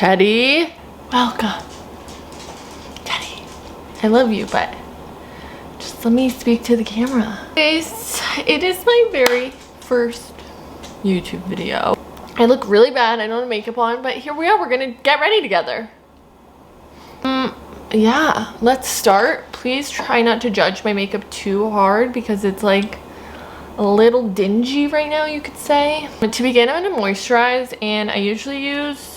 Teddy, welcome. Teddy, I love you, but just let me speak to the camera. Guys, it is my very first YouTube video. I look really bad, I don't have makeup on, but here we are, we're gonna get ready together. Yeah, let's start. Please try not to judge my makeup too hard because it's like a little dingy right now, you could say. But to begin, I'm gonna moisturize, and I usually use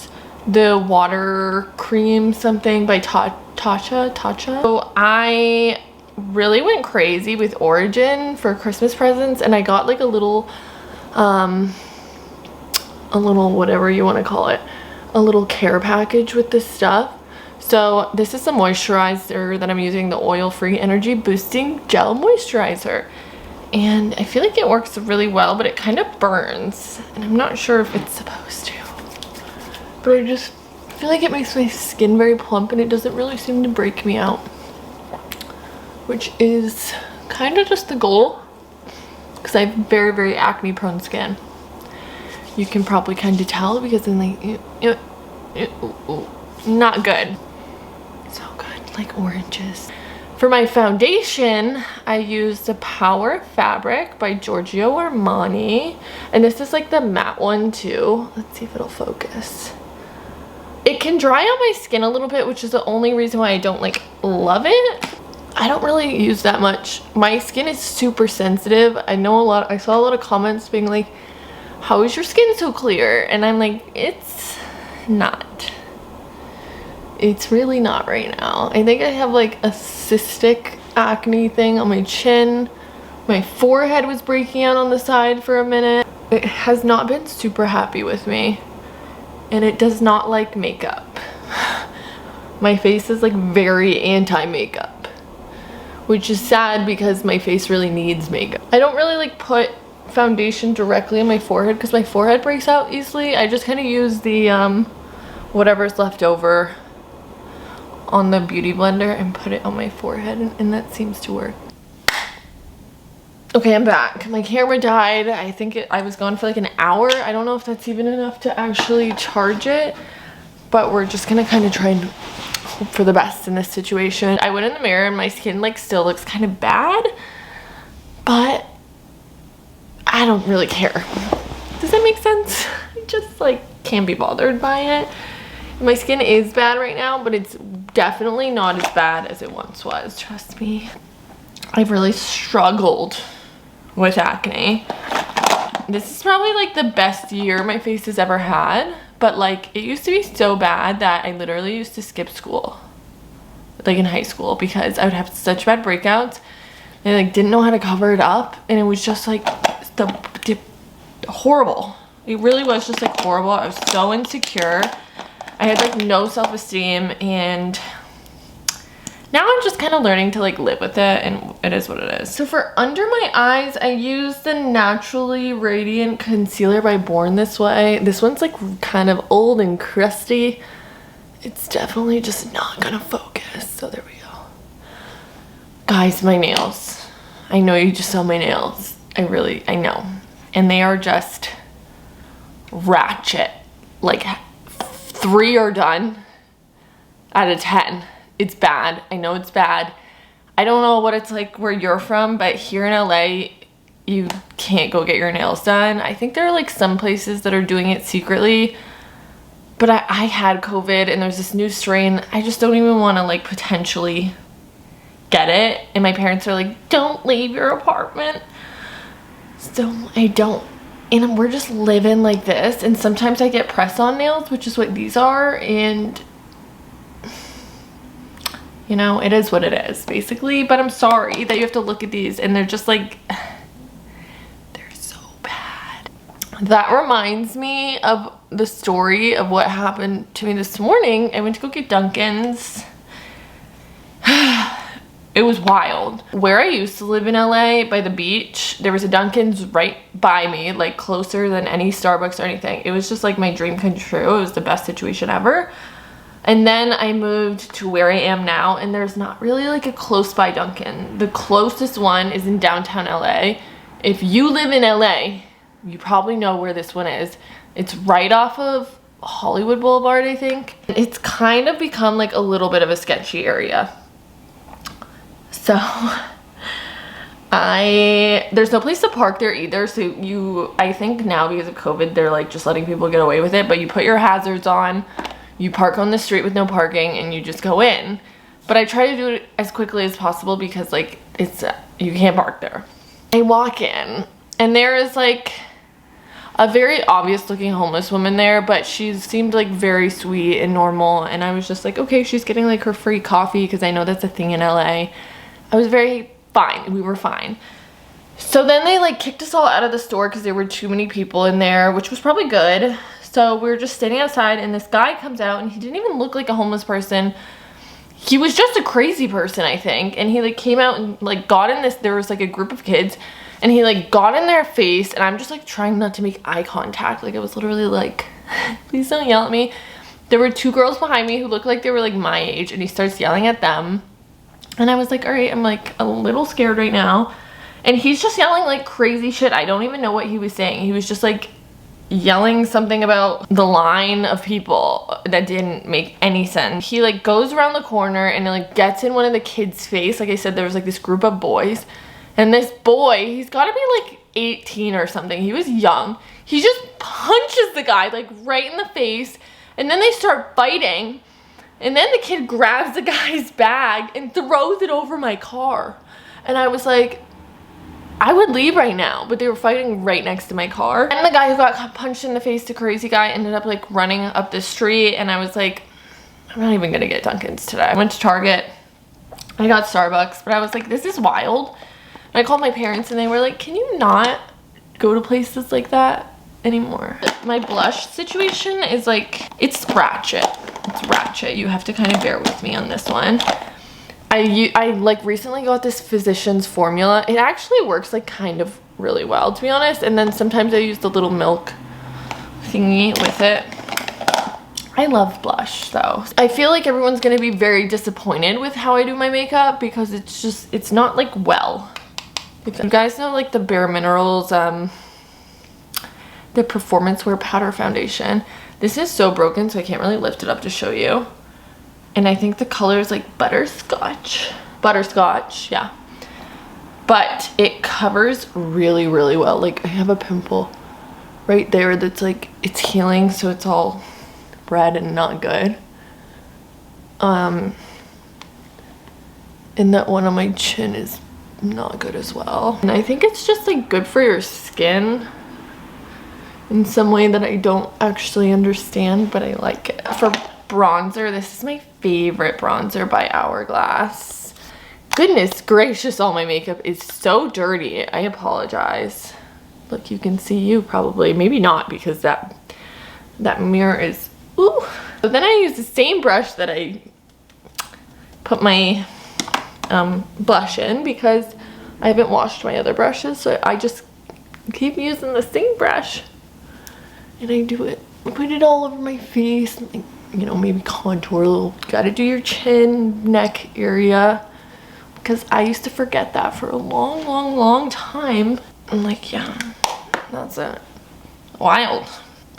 the water cream something by Tatcha. So I really went crazy with Origin for Christmas presents, and I got like a little whatever you want to call it, a little care package with this stuff. So this is the moisturizer that I'm using, the oil-free energy boosting gel moisturizer, and I feel like it works really well, but it kind of burns, and I'm not sure if it's supposed to, but I just feel like it makes my skin very plump, and it doesn't really seem to break me out, which is kind of just the goal because I have very, very acne prone skin. You can probably kind of tell because I'm like not good. So good, like oranges. For my foundation, I used the Power Fabric by Giorgio Armani, and this is like the matte one too. Let's see if it'll focus. It can dry out my skin a little bit, which is the only reason why I don't like love it. I don't really use that much. My skin is super sensitive. I saw a lot of comments being like, how is your skin so clear? And I'm like, it's not. It's really not right now. I think I have like a cystic acne thing on my chin. My forehead was breaking out on the side for a minute. It has not been super happy with me, and it does not like makeup. My face is like very anti-makeup, which is sad because my face really needs makeup. I don't really like put foundation directly on my forehead because my forehead breaks out easily. I just kind of use the whatever's left over on the beauty blender and put it on my forehead, and that seems to work. Okay, I'm back. My camera died. I think I was gone for like an hour. I don't know if that's even enough to actually charge it, but we're just gonna kind of try and hope for the best in this situation. I went in the mirror and my skin like still looks kind of bad, but I don't really care. Does that make sense? I just like can't be bothered by it. My skin is bad right now, but it's definitely not as bad as it once was. Trust me. I've really struggled with acne. This is probably like the best year my face has ever had, but like it used to be so bad that I literally used to skip school, like in high school, because I would have such bad breakouts and I like didn't know how to cover it up, and it was just like horrible. It really was just like horrible. I was so insecure. I had like no self-esteem, and now I'm just kind of learning to like live with it, and it is what it is. So for under my eyes, I use the Naturally Radiant Concealer by Born This Way. This one's like kind of old and crusty. It's definitely just not gonna focus. So there we go. Guys, my nails. I know you just saw my nails. I know. And they are just ratchet. Like 3 are done out of 10. It's bad. I know it's bad. I don't know what it's like where you're from, but here in LA, you can't go get your nails done. I think there are like some places that are doing it secretly, but I had COVID and there's this new strain. I just don't even want to like potentially get it. And my parents are like, don't leave your apartment. So I don't. And we're just living like this, and sometimes I get press-on nails, which is what these are, and you know, it is what it is basically. But I'm sorry that you have to look at these and they're just like, they're so bad. That reminds me of the story of what happened to me this morning. I went to go get Dunkin's. It was wild. Where I used to live in LA by the beach, there was a Dunkin's right by me, like closer than any Starbucks or anything. It was just like my dream come true. It was the best situation ever. And then I moved to where I am now, and there's not really like a close by Dunkin'. The closest one is in downtown LA. If you live in LA, you probably know where this one is. It's right off of Hollywood Boulevard, I think. It's kind of become like a little bit of a sketchy area. So there's no place to park there either. So I think now because of COVID, they're like just letting people get away with it, but you put your hazards on, you park on the street with no parking, and you just go in. But I try to do it as quickly as possible because like you can't park there. I walk in and there is like a very obvious looking homeless woman there, but she seemed like very sweet and normal, and I was just like, okay, she's getting like her free coffee because I know that's a thing in LA. I was very fine. We were fine. So then they like kicked us all out of the store because there were too many people in there, which was probably good. So we were just standing outside and this guy comes out and he didn't even look like a homeless person. He was just a crazy person, I think. And he like came out and like got in this, there was like a group of kids, and he like got in their face, and I'm just like trying not to make eye contact. Like I was literally like, please don't yell at me. There were two girls behind me who looked like they were like my age, and he starts yelling at them. And I was like, all right, I'm like a little scared right now. And he's just yelling like crazy shit. I don't even know what he was saying. He was just like yelling something about the line of people that didn't make any sense. He like goes around the corner and like gets in one of the kids' face. Like I said, there was like this group of boys, and this boy, he's got to be like 18 or something. He was young. He just punches the guy like right in the face, and then they start fighting, and then the kid grabs the guy's bag and throws it over my car. And I was like, I would leave right now, but they were fighting right next to my car. And the guy who got punched in the face, the crazy guy, ended up like running up the street, and I was like, I'm not even gonna get Dunkin's today. I went to Target, I got Starbucks, but I was like, this is wild. And I called my parents and they were like, can you not go to places like that anymore? My blush situation is like, it's ratchet. It's ratchet. You have to kind of bear with me on this one. I like recently got this Physicians formula. It actually works like kind of really well, to be honest. And then sometimes I use the little milk thingy with it. I love blush though. I feel like everyone's gonna be very disappointed with how I do my makeup because it's not like well. If you guys know like the Bare Minerals, the Performance Wear Powder Foundation. This is so broken, so I can't really lift it up to show you. And I think the color is like butterscotch. Butterscotch, yeah. But it covers really, really well. Like I have a pimple right there that's like, it's healing, so it's all red and not good. And that one on my chin is not good as well. And I think it's just like good for your skin in some way that I don't actually understand, but I like it. For bronzer, this is my favorite bronzer by Hourglass. Goodness gracious, all my makeup is so dirty. I apologize. Look, you can see you probably, maybe not, because that mirror is, ooh. So then I use the same brush that I put my blush in because I haven't washed my other brushes, so I just keep using the same brush and I do it. I put it all over my face, and, you know, maybe contour a little. You gotta do your chin, neck area, because I used to forget that for a long time. I'm like, yeah, that's it. Wild.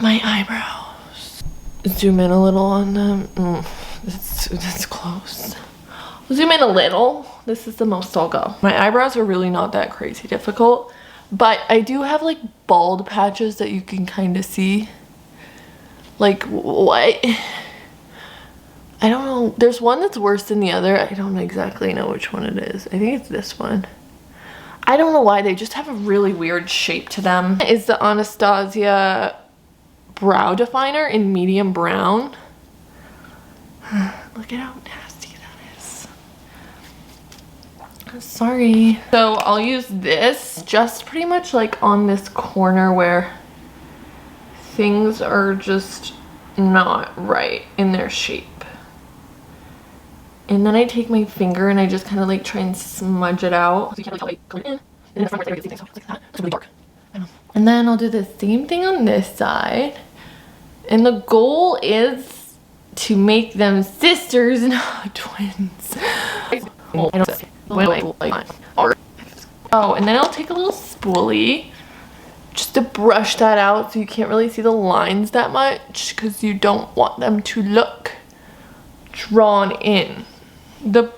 My eyebrows. Zoom in a little on them. That's close. Zoom in a little. This is the most I'll go. My eyebrows are really not that crazy difficult, but I do have like bald patches that you can kind of see. Like what? I don't know. There's one that's worse than the other. I don't exactly know which one it is. I think it's this one. I don't know why. They just have a really weird shape to them. It's the Anastasia brow definer in medium brown. Look at how nasty that is. Sorry. So I'll use this just pretty much like on this corner where things are just not right in their shape. And then I take my finger and I just kind of like try and smudge it out. So you can't really tell it in. And then from right there, you can see things like that. It's really dark. I know. And then I'll do the same thing on this side. And the goal is to make them sisters, not twins. Oh, and then I'll take a little spoolie just to brush that out so you can't really see the lines that much because you don't want them to look drawn in. The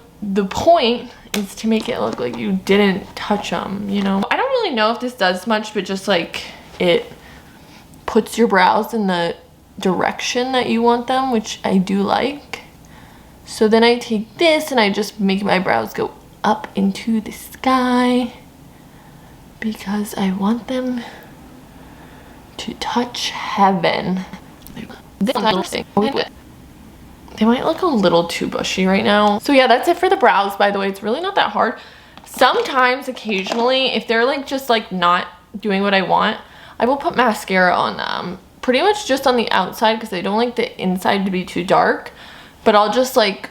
point is to make it look like you didn't touch them, you know? I don't really know if this does much, but just like it puts your brows in the direction that you want them, which I do like. So then I take this and I just make my brows go up into the sky because I want them to touch heaven. They might look a little too bushy right now. So yeah, that's it for the brows, by the way. It's really not that hard. Sometimes, occasionally, if they're like just like not doing what I want, I will put mascara on them. Pretty much just on the outside because I don't like the inside to be too dark. But I'll just like,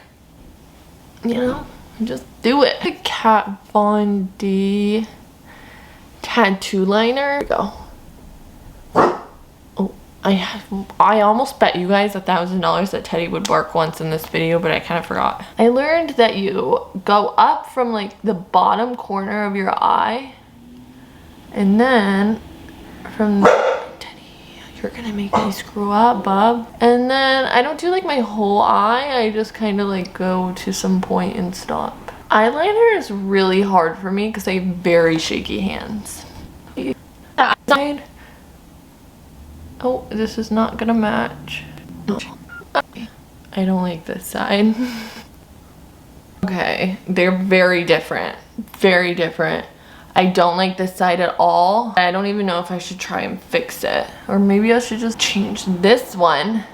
you know, just do it. The Kat Von D tattoo liner. Here we go. I almost bet you guys $1,000 that Teddy would bark once in this video, but I kind of forgot. I learned that you go up from like the bottom corner of your eye, and then from Teddy, you're gonna make me screw up, bub. And then I don't do like my whole eye. I just kind of like go to some point and stop. Eyeliner is really hard for me because I have very shaky hands. Oh, this is not gonna match. I don't like this side. Okay, they're very different. Very different. I don't like this side at all. I don't even know if I should try and fix it. Or maybe I should just change this one.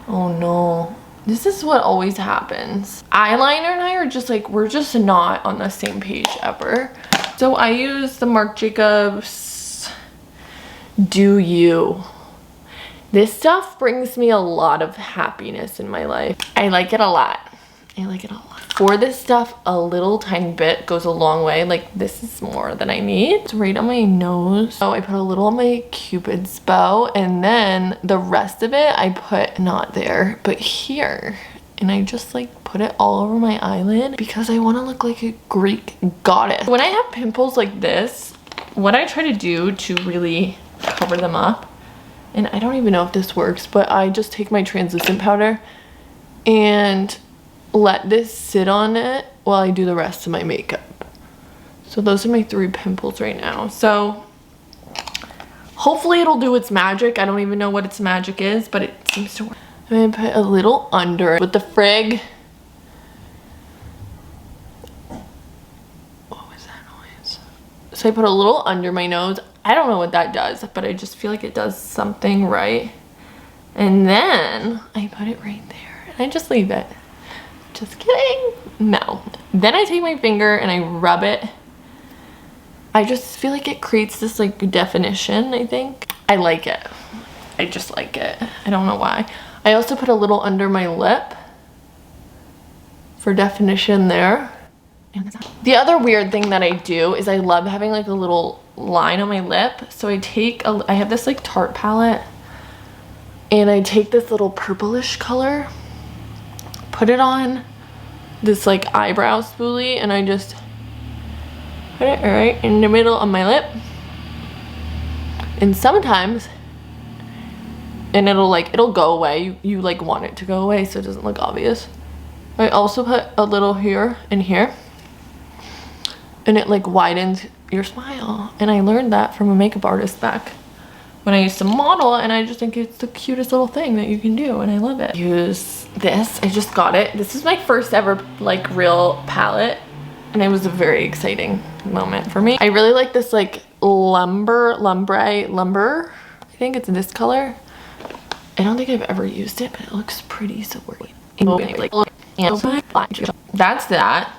Oh no. This is what always happens. Eyeliner and I are just like, we're just not on the same page ever. So I use the Marc Jacobs Do You. This stuff brings me a lot of happiness in my life. I like it a lot. I like it a lot. For this stuff, a little tiny bit goes a long way. Like this is more than I need. It's right on my nose. So I put a little on my Cupid's bow, and then the rest of it I put not there, but here. And I just like put it all over my eyelid because I want to look like a Greek goddess. When I have pimples like this, what I try to do to really cover them up, and I don't even know if this works, but I just take my translucent powder and let this sit on it while I do the rest of my makeup. So those are my 3 pimples right now. So hopefully it'll do its magic. I don't even know what its magic is, but it seems to work. I'm gonna put a little under with the frig. What was that noise? So I put a little under my nose. I don't know what that does, but I just feel like it does something right. And then I put it right there and I just leave it. Just kidding. No. Then I take my finger and I rub it. I just feel like it creates this like definition, I think. I like it. I just like it. I don't know why. I also put a little under my lip for definition there. The other weird thing that I do is I love having like a little line on my lip. So I have this like Tarte palette, and I take this little purplish color, put it on this like eyebrow spoolie, and I just put it right in the middle of my lip. And sometimes, and it'll go away. You like want it to go away so it doesn't look obvious. I also put a little here and here, and it like widens your smile. And I learned that from a makeup artist back when I used to model, and I just think it's the cutest little thing that you can do, and I love it. Use this. I just got it. This is my first ever like real palette, and it was a very exciting moment for me. I really like this like lumber. I think it's this color. I don't think I've ever used it, but it looks pretty, so we're that's that.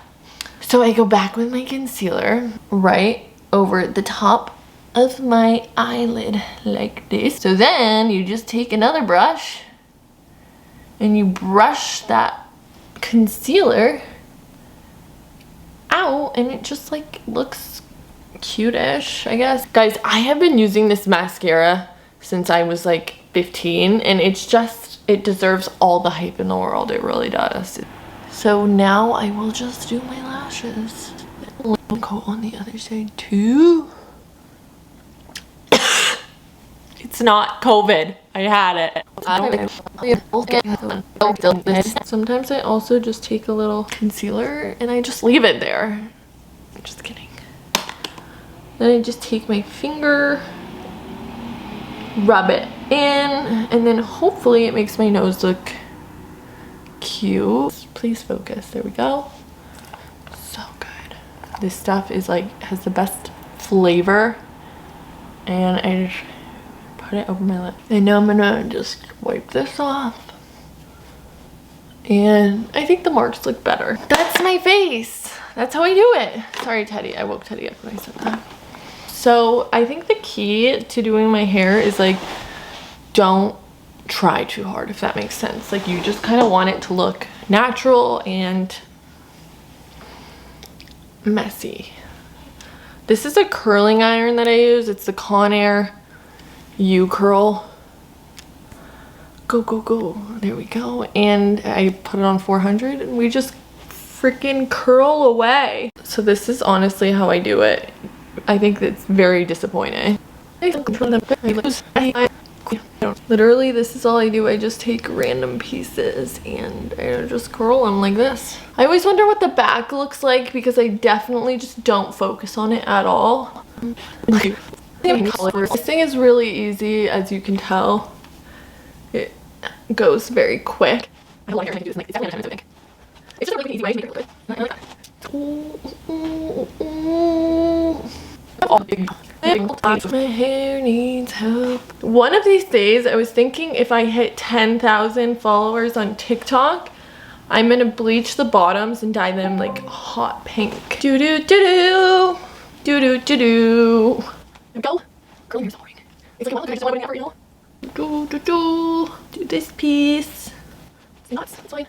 So I go back with my concealer right over the top of my eyelid like this. So then you just take another brush and you brush that concealer out, and it just like looks cute-ish, I guess. Guys, I have been using this mascara since I was like 15, and it deserves all the hype in the world. It really does. So now I will just do my lashes. Go on the other side too. It's not COVID. I had it. Sometimes I also just take a little concealer and I just leave it there. Just kidding. Then I just take my finger, rub it in, and then hopefully it makes my nose look cute. Please focus. There we go. So good. This stuff is like, has the best flavor, and I just put it over my lip. And now I'm gonna just wipe this off, and I think the marks look better. That's my face. That's how I do it. Sorry, Teddy. I woke Teddy up when I said that. So I think the key to doing my hair is like, don't try too hard, if that makes sense. Like, you just kind of want it to look natural and messy. This is a curling iron that I use. It's the Conair U Curl. Go, go, go. There we go. And I put it on 400 and we just freaking curl away. So this is honestly how I do it. I think it's very disappointing. Literally, this is all I do. I just take random pieces and I just curl them like this. I always wonder what the back looks like because I definitely just don't focus on it at all. This thing is really easy, as you can tell. It goes very quick. I don't like trying to do this. It's definitely not so big. It's just like an easy way to make it look good. My hair needs help. One of these days, I was thinking if I hit 10,000 followers on TikTok, I'm gonna bleach the bottoms and dye them like hot pink. Do do do do do do do do. There we go. Curling hair is so boring. It's like, well, I just want to ever, you know. Do this piece. It's nuts. It's fine.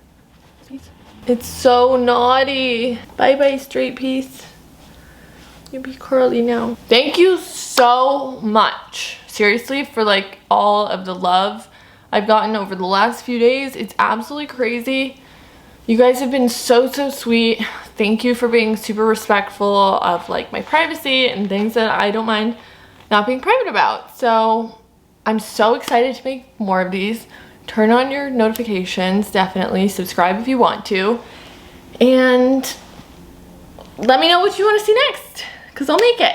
This piece. It's so naughty. Bye bye, straight piece. You be curly now. Thank you so much, seriously, for like all of the love I've gotten over the last few days. It's absolutely crazy. You guys have been so sweet. Thank you for being super respectful of like my privacy and things that I don't mind not being private about. So I'm so excited to make more of these. Turn on your notifications, definitely subscribe if you want to, and let me know what you want to see next, because I'll make it.